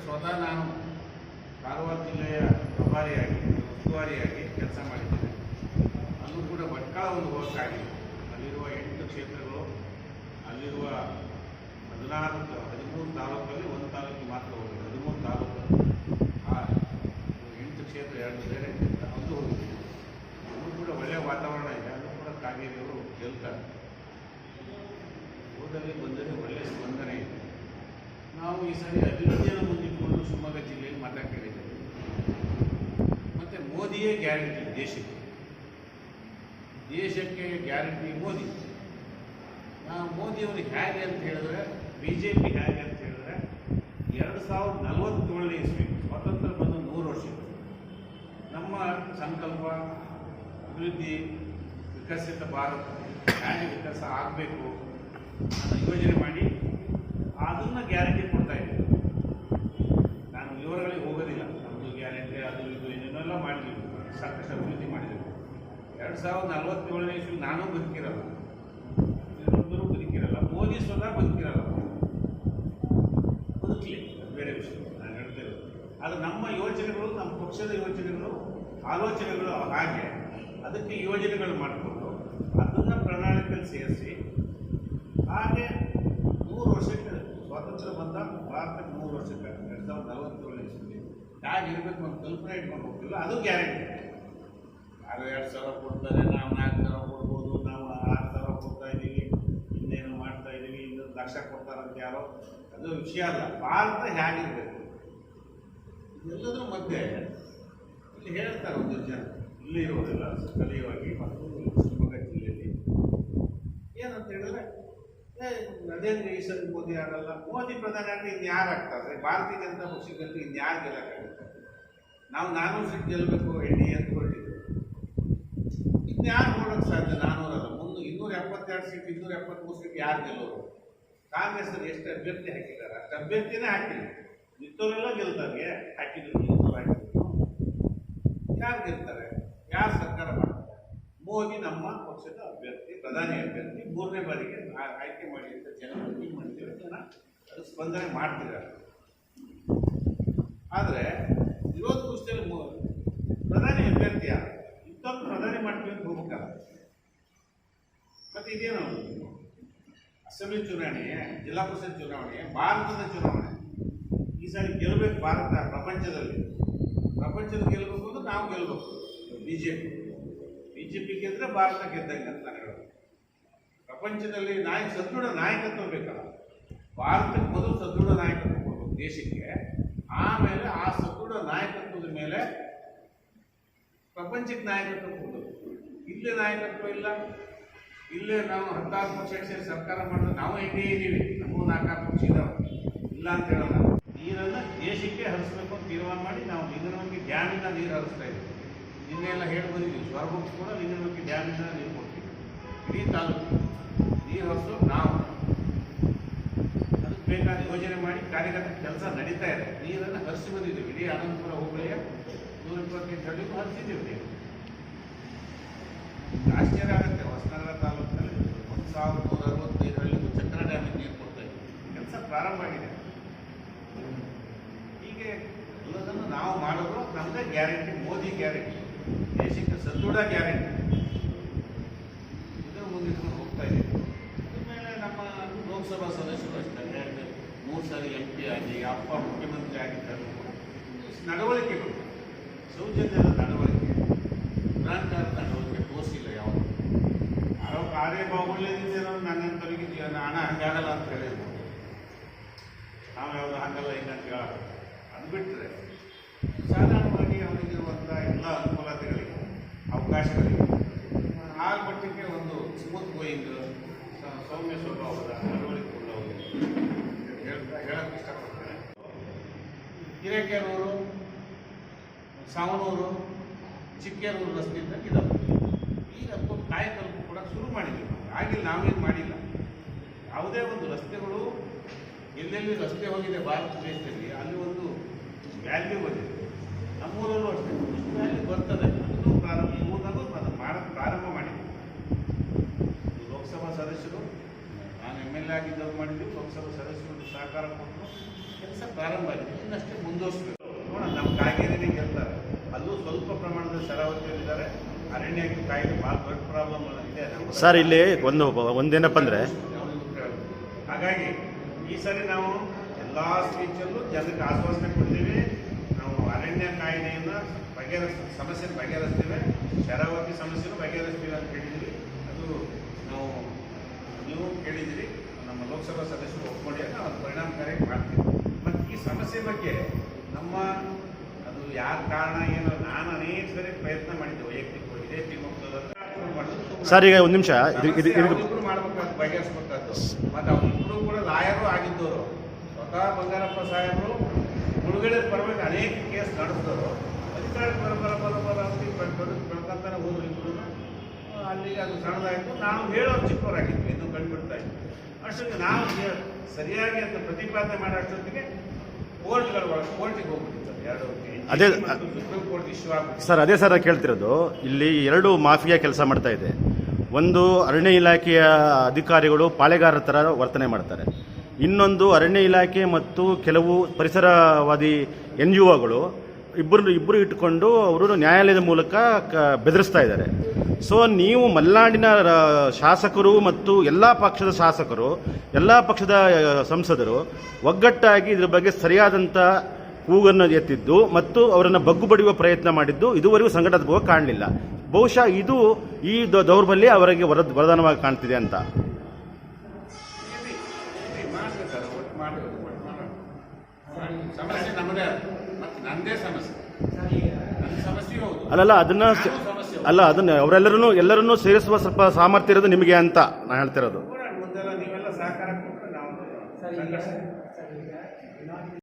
ಸ್ವತಃ ನಾನು ಕಾರವಾರ ಜಿಲ್ಲೆಯ ಪ್ರಭಾರಿಯಾಗಿ ಉಸ್ತುವಾರಿಯಾಗಿ ಕೆಲಸ ಮಾಡಿದ್ದೇನೆ. ಅಲ್ಲೂ ಕೂಡ ಭಟ್ಕಳ ಒಂದು ಹೋಗಕ್ಕಾಗಿಲ್ಲ. ಅಲ್ಲಿರುವ 8 ಕ್ಷೇತ್ರಗಳು, ಅಲ್ಲಿರುವ 13 ತಾಲೂಕಲ್ಲಿ ಒಂದು ತಾಲೂಕಿಗೆ ಮಾತ್ರ ಹೋಗಿದೆ. 13 ತಾಲೂಕು, ಆ 8 ಕ್ಷೇತ್ರ 2 ಬೇರೆ ಕ್ಷೇತ್ರ ಅದು ಹೋಗಿದ್ದೀವಿ. ಅಲ್ಲೂ ಕೂಡ ಒಳ್ಳೆಯ ವಾತಾವರಣ ಇದೆ. ಅಲ್ಲೂ ಕೂಡ ಕಾಗೇರಿಯವರು ಗೆಲ್ತಾರೆ. ಹೋದಲ್ಲಿ ಬಂದರೆ ಒಳ್ಳೆಯ ಸ್ಪಂದನೆ ಇದೆ. ನಾವು ಈ ಸಾರಿ ಅಭಿವೃದ್ಧಿಯನ್ನು ಮುಂದಿಟ್ಟುಕೊಂಡು ಶಿವಮೊಗ್ಗ ಜಿಲ್ಲೆಯಲ್ಲಿ ಮತ ಕೇಳಿದ್ದೇವೆ. ಮತ್ತು ಮೋದಿಯೇ ಗ್ಯಾರಂಟಿ ದೇಶಕ್ಕೆ ಗ್ಯಾರಂಟಿ ಮೋದಿ. ನಾವು ಮೋದಿಯವ್ರಿಗೆ ಹೇಗೆ ಅಂತ ಹೇಳಿದ್ರೆ, BJP ಹೇಗೆ ಅಂತ ಹೇಳಿದ್ರೆ, 2047ನೇ ಇಸ್ವಿ ಸ್ವಾತಂತ್ರ್ಯ ಬಂದು 100 ವರ್ಷ. ನಮ್ಮ ಸಂಕಲ್ಪ ಅಭಿವೃದ್ಧಿ, ವಿಕಸಿತ ಭಾರತ ಹೇಗೆ ವಿಕಾಸ ಆಗಬೇಕು ಅನ್ನೋ ಯೋಜನೆ ಮಾಡಿ ಅದನ್ನು ಗ್ಯಾರಂಟಿ ಕೊಡ್ತಾ ಇದ್ದೀವಿ. ನಾನು ವಿವರಗಳಿಗೆ ಹೋಗೋದಿಲ್ಲ. ನಮ್ಮದು ಗ್ಯಾರಂಟಿ ಅದು ಇದು ಏನೇನೆಲ್ಲ ಮಾಡಿದ್ದೀವಿ, ಸಾಕಷ್ಟು ಅಭಿವೃದ್ಧಿ ಮಾಡಿದ್ದೀವಿ. 2047ನೇ ಇಸ್ವಿ ನಾನೂ ಬದುಕಿರಲ್ಲ, ಇನ್ನೊಬ್ಬರು ಬದುಕಿರಲ್ಲ, ಮೋದಿ ಸ್ವತಃ ಬದುಕಿರಲ್ಲ. ಬದುಕಲಿ, ಬೇರೆ ವಿಷಯ ನಾನು ಹೇಳ್ತಿರೋದು. ಅದು ನಮ್ಮ ಯೋಜನೆಗಳು, ನಮ್ಮ ಪಕ್ಷದ ಯೋಜನೆಗಳು, ಆಲೋಚನೆಗಳು ಹಾಗೆ ಅದಕ್ಕೆ ಯೋಜನೆಗಳು ಮಾಡಿಕೊಂಡು ಅದನ್ನು ಪ್ರಣಾಳಿಕೆಯಲ್ಲಿ ಸೇರಿಸಿ ಹಾಗೆ 100 ವರ್ಷಕ್ಕೆ ಸ್ವಾತಂತ್ರ್ಯ ಬಂದ ಭಾರತಕ್ಕೆ 100 ವರ್ಷಕ್ಕೆ 2047ನೇ ಇಸ್ವಿ ಹೇಗಿರಬೇಕು ಅಂತ ಕಲ್ಪನೆ ಇಟ್ಕೊಂಡು ಹೋಗ್ತಿಲ್ಲ. ಅದು ಗ್ಯಾರಂಟಿ. ಆಗ 2,000 ಕೊಡ್ತಾರೆ, ನಾವು 4,000 ಕೊಡ್ಬೋದು, ನಾವು 6,000 ಕೊಡ್ತಾ ಇದ್ದೀವಿ, ಇನ್ನೇನು ಮಾಡ್ತಾ ಇದ್ದೀವಿ, 1 ಲಕ್ಷ ಕೊಡ್ತಾರಂತ ಯಾರೋ, ಅದು ವಿಷಯ ಅಲ್ಲ. ಭಾರತ ಹೇಗಿರಬೇಕು ಇದೆಲ್ಲದರ ಮಧ್ಯೆ ಇಲ್ಲಿ ಹೇಳ್ತಾರೆ ಒಂದು ಜನ, ಇಲ್ಲಿ ಇರೋದಿಲ್ಲ ಸ್ಥಳೀಯವಾಗಿ ಮತ್ತು ಶಿವಮೊಗ್ಗ ಜಿಲ್ಲೆಯಲ್ಲಿ ಏನಂತ ಹೇಳಿದ್ರೆ, ನರೇಂದ್ರ ಈ ಸರಿ ಮೋದಿ ಆಗಲ್ಲ, ಮೋದಿ ಪ್ರಧಾನಿ ಆಗಲಿ ಇನ್ನು ಯಾರು ಆಗ್ತಾರೆ? ಭಾರತೀಯ ಜನತಾ ಪಕ್ಷದಲ್ಲಿ ಇನ್ನು ಯಾರು ಗೆಲ್ಲಕ್ಕಾಗುತ್ತೆ? ನಾವು 400 ಸೀಟ್ ಗೆಲ್ಲಬೇಕು NDA ಅಂತ ಹೊರಟಿದ್ದು. ಇನ್ಯಾರು ನೋಡೋಕ್ಕೆ ಸಾಧ್ಯ? 400 ಅಲ್ಲ, ಮುಂದೆ 272 ಸೀಟ್, 273 ಸೀಟ್ ಯಾರು ಗೆಲ್ಲೋರು? ಕಾಂಗ್ರೆಸ್ನಲ್ಲಿ ಎಷ್ಟು ಅಭ್ಯರ್ಥಿ ಹಾಕಿದ್ದಾರೆ? ಅಷ್ಟು ಅಭ್ಯರ್ಥಿನೇ ಹಾಕಿಲ್ಲ. ಮಿತ್ತವರೆಲ್ಲ ಗೆಲ್ತಾರೆ, ಹಾಕಿದ್ರು ಯಾರು ಗೆಲ್ತಾರೆ? ಯಾರು ಸರ್ಕಾರ ಮಾಡ್ತಾರೆ? ಮೋದಿ ನಮ್ಮ ಪಕ್ಷದ ಅಭ್ಯರ್ಥಿ, ಪ್ರಧಾನಿ ಅಭ್ಯರ್ಥಿ, 3ನೇ ಬಾರಿಗೆ ಆಯ್ಕೆ ಮಾಡಿ ಅಂತ ಜನ ಮೀಟಿಂಗ್ ಮಾಡಿದ್ದೇವೆ. ಜನ ಅದು ಸ್ಪಂದನೆ ಮಾಡ್ತಿದ್ದಾರೆ. ಆದರೆ ವಿರೋಧ ಪಕ್ಷದಲ್ಲಿ ಪ್ರಧಾನಿ ಅಭ್ಯರ್ಥಿ ಯಾರು? ಇಂಥವ್ರು ಪ್ರಧಾನಿ ಮಾಡ್ತೀವಿ ಅಂತ ಹೋಗ್ಬೇಕಲ್ಲ. ಮತ್ತು ಇದೇನು ಅಸೆಂಬ್ಲಿ ಚುನಾವಣೆ, ಜಿಲ್ಲಾ ಪರಿಷತ್ ಚುನಾವಣೆ, ಭಾರತದ ಚುನಾವಣೆ. ಈ ಸಾರಿ ಗೆಲ್ಲಬೇಕು ಭಾರತ ಪ್ರಪಂಚದಲ್ಲಿ ಗೆಲ್ಲಬೇಕು ಅಂದ್ರೆ ನಾವು ಗೆಲ್ಲಬೇಕು. BJP ಗೆದ್ರೆ ಭಾರತ ಗೆದ್ದಂಗೆ ಅಂತ ನಾನು ಹೇಳೋದು. ಪ್ರಪಂಚದಲ್ಲಿ ಸದೃಢ ನಾಯಕತ್ವ ಬೇಕಲ್ಲ. ಭಾರತಕ್ಕೆ ಮೊದಲು ಸದೃಢ ನಾಯಕತ್ವ ಕೊಡಬೇಕು ದೇಶಕ್ಕೆ, ಆಮೇಲೆ ಆ ಸದೃಢ ನಾಯಕತ್ವದ ಮೇಲೆ ಪ್ರಪಂಚಕ್ಕೆ ನಾಯಕತ್ವ ಕೊಡಬೇಕು. ಇಲ್ಲೇ ನಾಯಕತ್ವ ಇಲ್ಲ. ಇಲ್ಲೇ ನಾವು 16 ಪಕ್ಷ ಸೇರಿ ಸರ್ಕಾರ ಮಾಡಿದ್ರೆ ನಾವು NDA ಇದ್ದೀವಿ, ನಮಗೂ 4 ಪಕ್ಷ ಇದ್ದಾವೆ, ಇಲ್ಲ ಅಂತ ಹೇಳೋಣ. ನೀರನ್ನು ದೇಶಕ್ಕೆ ಹರಿಸ್ಬೇಕು ಅಂತ ತೀರ್ಮಾನ ಮಾಡಿ ನಾವು ಲಿಂಗನಮಕ್ಕಿ ಡ್ಯಾಮಿಂದ ನೀರು ಹರಿಸ್ತಾ ಇದ್ದೀವಿ. ನಿನ್ನೆಲ್ಲ ಹೇಳಿ ಬಂದಿದ್ದೀವಿ, ಸ್ವರ್ಗಕ್ಕೆ ಕೂಡ ಲಿಂಗನಮಕ್ಕಿ ಡ್ಯಾಮಿಂದ ನೀರು ಕೊಡ್ತೀವಿ. ಇಡೀ ತಾಲೂಕು ನೀರು ಹರಿಸೋದು ನಾವು. ಅದಕ್ಕೆ ಬೇಕಾದ ಯೋಜನೆ ಮಾಡಿ ಕಾರ್ಯಗತ ಕೆಲಸ ನಡೀತಾ ಇದೆ. ನೀರನ್ನು ಹರಿಸಿ ಬಂದಿದ್ದೀವಿ. ಇಡೀ ಅನಂತಪುರ ಹೋಬಳಿಯ 128 ಹಳ್ಳಿಗೂ ಹರಿಸಿದ್ದೀವಿ ನೀರು. ಆಶ್ಚರ್ಯ ಆಗುತ್ತೆ, ಹೊಸನಗರ ತಾಲೂಕಿನಲ್ಲಿ 1,165 ಹಳ್ಳಿಗೂ ಚಕ್ರ ಡ್ಯಾಮಿಗೆ ನೀರು ಕೊಡ್ತಾ ಇದ್ದೀವಿ. ಕೆಲಸ ಪ್ರಾರಂಭ ಆಗಿದೆ. ಹೀಗೆ ಎಲ್ಲದನ್ನು ನಾವು ಮಾಡೋದು ನಮ್ಮದೇ ಗ್ಯಾರಂಟಿ, ಮೋದಿ ಗ್ಯಾರಂಟಿ, ದೇಶಕ್ಕೆ ಸದೃಢ ಗ್ಯಾರಂಟಿ. ಇದನ್ನು ಮುಂದಿಟ್ಕೊಂಡು ಹೋಗ್ತಾ ಇದ್ದೀವಿ. ಆಮೇಲೆ ನಮ್ಮ ಲೋಕಸಭಾ ಸದಸ್ಯರು ಅಷ್ಟೇ 3 ಸಾರಿ MP ಆಗಿ, ಅಪ್ಪ ಮುಖ್ಯಮಂತ್ರಿ ಆಗಿದ್ದರು. ನಡವಳಿಕೆಗಳು, ಸೌಜನ್ಯದ ನಡವಳಿಕೆ, ದುರಾಂಕಾರದ ನಡವಳಿಕೆ ತೋರಿಸಿಲ್ಲ ಯಾವುದು. ಯಾರೋ ಕಾರ್ಯಭಾವನೆಯಿಂದ ನನ್ನಂತವರಿಗೆ ಹಣ ಹಂಗಾಗಲ್ಲ ಅಂತ ಹೇಳಿದ್ರು. ನಾವು ಯಾವುದು ಹಾಗಲ್ಲ ಹಿಂಗಂತ ಹೇಳೋದು. ಅದು ಬಿಟ್ಟರೆ ಸಾಧಾರಣವಾಗಿ ಅವರಿಗಿರುವಂಥ ಎಲ್ಲ ಅನುಕೂಲತೆಗಳಿಗೆ, ಅವಕಾಶಗಳಿಗೆ ಆ ಮಟ್ಟಕ್ಕೆ ಒಂದು ಸ್ಮೂತ್ ಗೋಯಿಂಗ್, ಸೌಮ್ಯ ಸ್ವಭಾವದ ನಡವಳಿಕೆ ಉಳ್ಳವರು ಹೇಳಕ್ಕೆ ಇಷ್ಟಪಡ್ತೇನೆ. ಹಿರೇಕೆರೂರು, ಸಾವನೂರು, ಚಿಕ್ಕೇರೂರು ರಸ್ತೆಯಿಂದ ಇದಾವೆ. ಈಗ ಕಾಯಕಲ್ಪ ಕೂಡ ಶುರು ಮಾಡಿದ್ದೀವಿ. ಆಗಿಲ್ಲ, ನಾವೇನು ಮಾಡಿಲ್ಲ. ಯಾವುದೇ ಒಂದು ರಸ್ತೆಗಳು ಎಲ್ಲೆಲ್ಲಿ ರಸ್ತೆ ಹೋಗಿದೆ ಭಾರತ ದೇಶದಲ್ಲಿ ಅಲ್ಲಿ ಒಂದು ವ್ಯಾಲ್ಯೂ ಬಂದಿದೆ. ನಮ್ಮೂರಲ್ಲೂ ಅಷ್ಟೇ ಇಷ್ಟು ವ್ಯಾಲ್ಯೂ ಬರ್ತದೆ. ಅದನ್ನು ಪ್ರಾರಂಭ, ಈ ಊರಲ್ಲೂ ಅದು ಮಾಡೋಕ್ಕೆ ಪ್ರಾರಂಭ ಮಾಡಿದೆ. ಲೋಕಸಭಾ ಸದಸ್ಯರು, ನಾನು MLA ಆಗಿದ್ದವ್ರು ಮಾಡಿದ್ವಿ, ಲೋಕಸಭಾ ಸದಸ್ಯರು ಸಹಕಾರ ಕೊಟ್ಟು ಕೆಲಸ ಪ್ರಾರಂಭ ಆಗಿದೆ. ಇನ್ನಷ್ಟೇ ಮುಂದುವರಿಸಬೇಕು. ನೋಡೋಣ, ನಮ್ಮ ಕಾಯ್ದೆನೇ ಗೆಲ್ತಾರೆ. ಅಲ್ಲೂ ಸ್ವಲ್ಪ ಪ್ರಮಾಣದ ಶರಾವತಿಯಲ್ಲಿದ್ದಾರೆ. ಅರಣ್ಯ ಕಾಯ್ದೆ ಭಾಳ ದೊಡ್ಡ ಪ್ರಾಬ್ಲಮ್ ಇದೆ ಸರ್. ಇಲ್ಲಿ ಒಂದೇನಪ್ಪ ಅಂದರೆ, ಹಾಗಾಗಿ ಈ ಸರಿ ನಾವು ಎಲ್ಲ ಸ್ಪೀಚಲ್ಲೂ ಜನಕ್ಕೆ ಆಶ್ವಾಸನೆ ಕೊಡ್ತೀವಿ. ನಾವು ಅರಣ್ಯ ಕಾಯ್ದೆಯನ್ನು ಸಮಸ್ಯೆ ಬಗೆಹರಿಸ್ತೇವೆ, ಶರಾವತಿ ಸಮಸ್ಯೆನೂ ಬಗೆಹರಿಸ್ತೀವಿ ಅಂತ ಹೇಳಿದ್ವಿ. ಅದು ನಾವು ನೀವು ಕೇಳಿದಿರಿ, ನಮ್ಮ ಲೋಕಸಭಾ ಸದಸ್ಯರು ಒಪ್ಪಿಕೊಂಡಾಗ ನಾವು ಅದು ಪರಿಣಾಮಕಾರಿಯಾಗಿ ಮಾಡ್ತೀವಿ. ಮತ್ತು ಈ ಸಮಸ್ಯೆ ಬಗ್ಗೆ ನಮ್ಮ ಅದು ಯಾರ ಕಾರಣ ಏನು, ನಾನು ಅನೇಕ ಸರಿ ಪ್ರಯತ್ನ ಮಾಡಿದ್ದೆ ವೈಯಕ್ತಿಕವಾಗಿ ಇದೇ ಶಿವಮೊಗ್ಗದಲ್ಲಿ. ಸರ್ ಈಗ ಒಂದು ನಿಮಿಷ, ಇಬ್ಬರು ಮಾಡ್ಬೇಕಾದ ಬಗೆಹರಿಸ್ಬೇಕಾದ್ದು. ಮತ್ತು ಅವರಿಬ್ಬರು ಕೂಡ ಲಾಯರು ಆಗಿದ್ದವರು. ಸ್ವತಃ ಬಂಗಾರಪ್ಪ ಸಾಹೇಬರು ಮುಳುಗಡೆ ಬರಬೇಕು ಅನೇಕ ಕೇಸ್ ನಡೆಸಿದವರು. ಅಧಿಕಾರಕ್ಕೆ ಬರಬರ ಬೆಳ್ಕೊಂತಾನೆ ಹೋದ್ರು ಇಬ್ಬರು. ಅಲ್ಲಿಗೆ ಅದು ಸಣ್ಣದಾಯಿತು. ನಾವು ಹೇಳೋರು ಚಿಕ್ಕವರಾಗಿದ್ವಿ, ಇನ್ನೂ ಕಂಡುಬಿಡ್ತಾ ಇದ್ವಿ. ಅಷ್ಟೊತ್ತಿಗೆ ನಾವು ಸರಿಯಾಗಿ ಅಂತ ಪ್ರತಿಪಾದನೆ ಮಾಡೋ ಅಷ್ಟೊತ್ತಿಗೆ ಕೋರ್ಟಿಗೆ ಹೋಗ್ಬಿಟ್ಟಿದ್ದಾರೆ. ಅದೇ ಸುಪ್ರೀಂ ಕೋರ್ಟ್ ಇಶ್ಯೂ ಆಗ್ಬಿಟ್ಟು ಸರ್, ಅದೇ ಸರ್ ಕೇಳ್ತಿರೋದು. ಇಲ್ಲಿ ಎರಡು ಮಾಫಿಯಾ ಕೆಲಸ ಮಾಡ್ತಾ ಇದೆ. ಒಂದು, ಅರಣ್ಯ ಇಲಾಖೆಯ ಅಧಿಕಾರಿಗಳು ಪಾಳೆಗಾರರ ಥರ ವರ್ತನೆ ಮಾಡ್ತಾರೆ. ಇನ್ನೊಂದು, ಅರಣ್ಯ ಇಲಾಖೆ ಮತ್ತು ಕೆಲವು ಪರಿಸರವಾದಿ NGOಗಳು ಇಬ್ಬರು ಇಟ್ಟುಕೊಂಡು ಅವರು ನ್ಯಾಯಾಲಯದ ಮೂಲಕ ಬೆದರಿಸ್ತಾ ಇದ್ದಾರೆ. ಸೊ ನೀವು ಮಲೆನಾಡಿನ ಶಾಸಕರು ಮತ್ತು ಎಲ್ಲ ಪಕ್ಷದ ಶಾಸಕರು, ಎಲ್ಲ ಪಕ್ಷದ ಸಂಸದರು ಒಗ್ಗಟ್ಟಾಗಿ ಇದ್ರ ಬಗ್ಗೆ ಸರಿಯಾದಂಥ ಕೂಗನ್ನು ಎತ್ತಿದ್ದು ಮತ್ತು ಅವರನ್ನು ಬಗ್ಗು ಬಡಿಯುವ ಪ್ರಯತ್ನ ಮಾಡಿದ್ದು ಇದುವರೆಗೂ ಸಂಘಟನಾತ್ಮಕವಾಗಿ ಕಾಣಲಿಲ್ಲ. ಬಹುಶಃ ಇದು ಈ ದೌರ್ಬಲ್ಯ ಅವರಿಗೆ ವರದಾನವಾಗಿ ಕಾಣ್ತಿದೆ ಅಂತ. ಸಮಸ್ಯೆ ನಮ್ಮದೇ, ಮತ್ತೆ ನಂದೇ ಸಮಸ್ಯೆ, ನನ್ನ ಸಮಸ್ಯೆ ಹೌದು. ಅದನ್ನ ಎಲ್ಲರನ್ನೂ ಸೇರಿಸುವ ಸ್ವಲ್ಪ ಸಾಮರ್ಥ್ಯ ಇರೋದು ನಿಮಗೆ ಅಂತ ನಾನು ಹೇಳ್ತಿರೋದು. ನೀವೆಲ್ಲ ಸಹಕಾರ ಕೊಟ್ಟರೆ ನಾವು